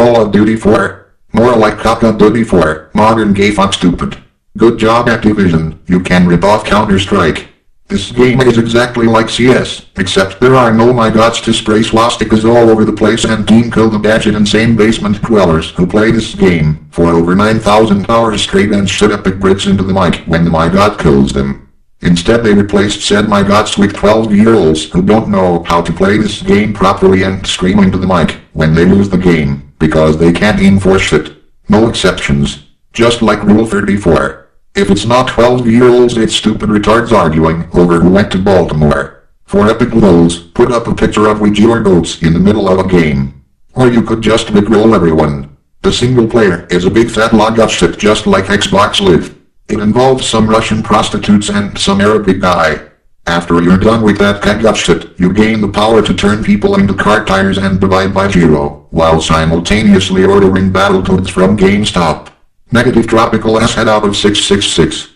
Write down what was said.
Call of Duty 4. More like Call of Duty 4, modern gay fuck stupid. Good job Activision, you can rip off Counter-Strike. This game is exactly like CS, except there are no my gods to spray swastikas all over the place and team kill the badged insane basement dwellers who play this game for over 9,000 hours straight and shit epic bricks into the mic when the my god kills them. Instead they replaced said my gods with 12-year-olds who don't know how to play this game properly and scream into the mic when they lose the game, because they can't aim for shit. No exceptions. Just like Rule 34. If it's not 12-year-olds it's stupid retards arguing over who went to Baltimore. For epic lulls, put up a picture of Ouija or goats in the middle of a game. Or you could just rickroll everyone. The single player is a big fat log of shit just like Xbox Live. It involves some Russian prostitutes and some Arabic guy. After you're done with that pack of shit, you gain the power to turn people into car tires and divide by zero, while simultaneously ordering Battletoads from GameStop. Negative tropical ass head out of 666.